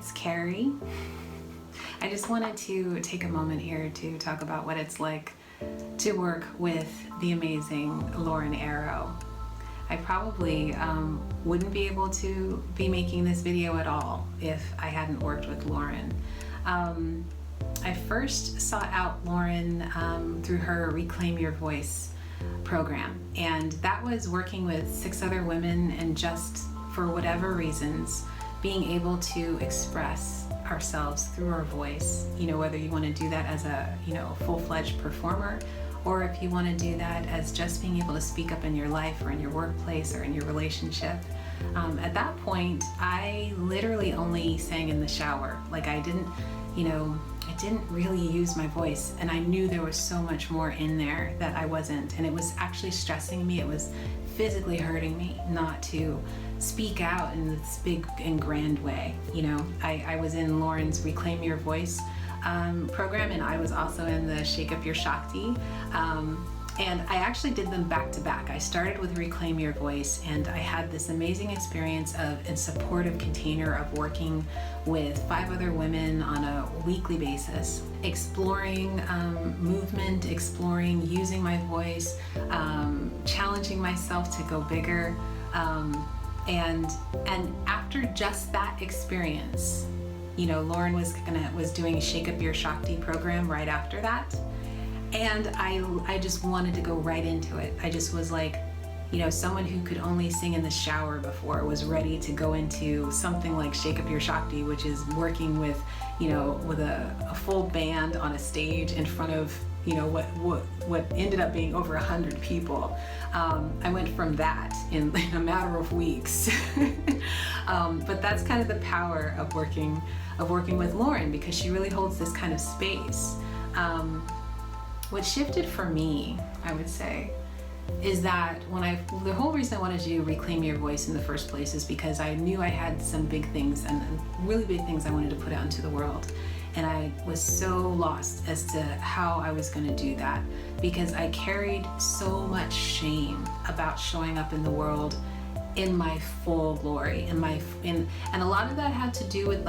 it's Karrie. I just wanted to take a moment here to talk about what it's like to work with the amazing Lauren Arrow. I probably wouldn't be able to be making this video at all if I hadn't worked with Lauren. I first sought out Lauren through her Reclaim Your Voice program, and that was working with 6 other women and just for whatever reasons being able to express ourselves through our voice, whether you want to do that as a full-fledged performer, or if you want to do that as just being able to speak up in your life or in your workplace or in your relationship. At that point, I literally only sang in the shower. Like I didn't really use my voice, and I knew there was so much more in there that I wasn't, and it was actually stressing me. It was physically hurting me not to speak out in this big and grand way. I was in Lauren's Reclaim Your Voice program, and I was also in the Shake Up Your Shakti. And I actually did them back to back. I started with Reclaim Your Voice, and I had this amazing experience of a supportive container of working with 5 other women on a weekly basis, exploring movement, exploring using my voice, challenging myself to go bigger. And after just that experience, Lauren was doing a Shake Up Your Shakti program right after that. And I just wanted to go right into it. I just was like, someone who could only sing in the shower before was ready to go into something like Shake Up Your Shakti, which is working with, with a full band on a stage in front of, what ended up being over 100 people. I went from that in a matter of weeks. But that's kind of the power of working with Lauren, because she really holds this kind of space. What shifted for me, I would say, is that the whole reason I wanted to do Reclaim Your Voice in the first place is because I knew I had some big things and really big things I wanted to put out into the world. And I was so lost as to how I was going to do that, because I carried so much shame about showing up in the world in my full glory, and a lot of that had to do with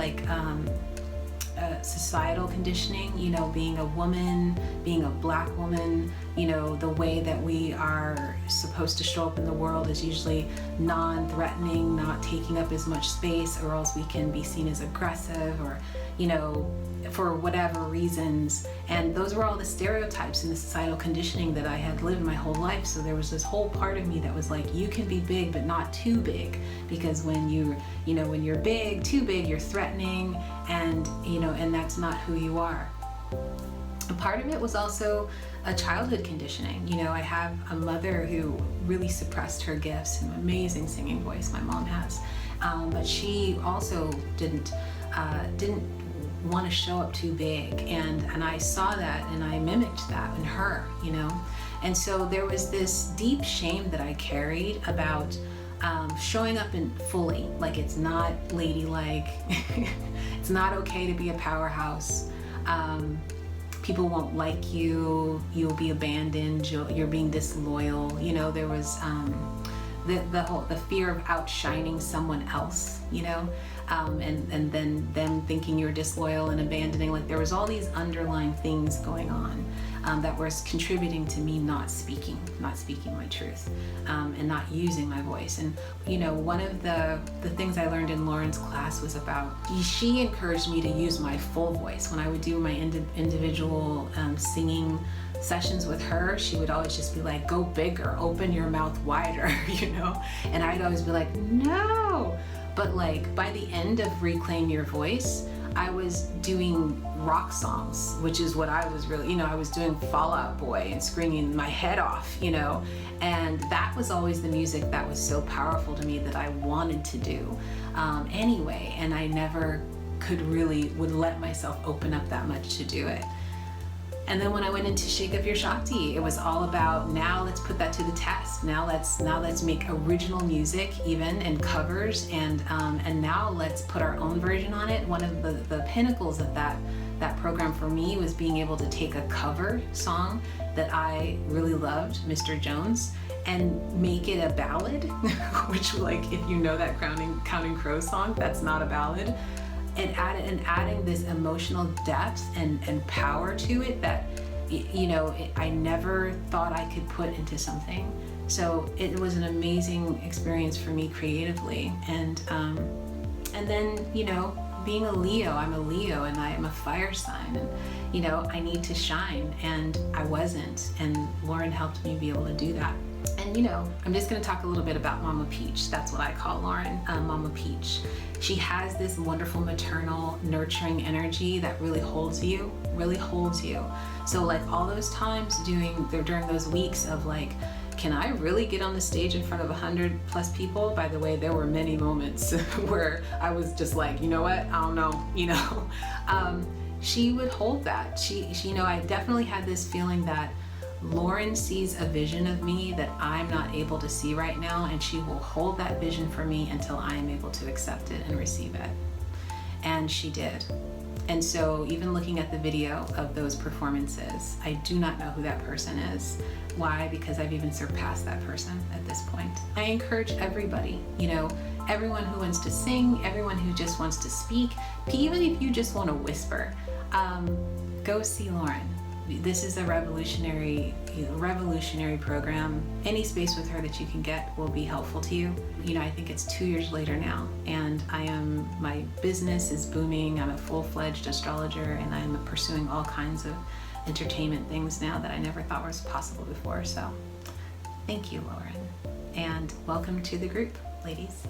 societal conditioning, being a woman, being a Black woman, the way that we are supposed to show up in the world is usually non-threatening, not taking up as much space, or else we can be seen as aggressive, or, for whatever reasons. And those were all the stereotypes and the societal conditioning that I had lived my whole life. So there was this whole part of me that was like, you can be big, but not too big, because when you're big, too big, you're threatening, and that's not who you are. A part of it was also a childhood conditioning. I have a mother who really suppressed her gifts, an amazing singing voice my mom has, but she also didn't want to show up too big, and I saw that and I mimicked that in her, and so there was this deep shame that I carried about showing up in fully, like it's not ladylike, it's not okay to be a powerhouse, people won't like you, you'll be abandoned, you're being disloyal, there was the fear of outshining someone else, and then them thinking you're disloyal and abandoning. Like there was all these underlying things going on that was contributing to me not speaking my truth, and not using my voice. And one of the things I learned in Lauren's class was about, she encouraged me to use my full voice. When I would do my individual singing sessions with her, she would always just be like, go bigger, open your mouth wider, and I'd always be like, no. But like by the end of Reclaim Your Voice, I was doing rock songs, which is what I was really, I was doing Fall Out Boy and screaming my head off, and that was always the music that was so powerful to me that I wanted to do anyway, and I never would let myself open up that much to do it. And then when I went into Shake Up Your Shakti, it was all about, now let's put that to the test. Now let's make original music, even, and covers, and now let's put our own version on it. One of the pinnacles of that program for me was being able to take a cover song that I really loved, Mr. Jones, and make it a ballad, which, like, if you know that Counting Crows song, that's not a ballad. adding this emotional depth and power to it that, I never thought I could put into something. So it was an amazing experience for me creatively. And then, being a Leo, I'm a Leo and I am a fire sign, and, I need to shine, and I wasn't. And Lauren helped me be able to do that. And, I'm just going to talk a little bit about Mama Peach. That's what I call Lauren, Mama Peach. She has this wonderful maternal, nurturing energy that really holds you. So like all those times during those weeks of like, can I really get on the stage in front of 100+ people? By the way, there were many moments where I was just like, you know what? I don't know, she would hold that. She, I definitely had this feeling that Lauren sees a vision of me that I'm not able to see right now, and she will hold that vision for me until I am able to accept it and receive it. And she did. And so even looking at the video of those performances, I do not know who that person is. Why? Because I've even surpassed that person at this point. I encourage everybody, everyone who wants to sing, everyone who just wants to speak, even if you just want to whisper, go see Lauren. This is a revolutionary program. Any space with her that you can get will be helpful to you. I think it's 2 years later now, and my business is booming. I'm a full-fledged astrologer, and I'm pursuing all kinds of entertainment things now that I never thought was possible before. So thank you, Lauren, and welcome to the group, ladies.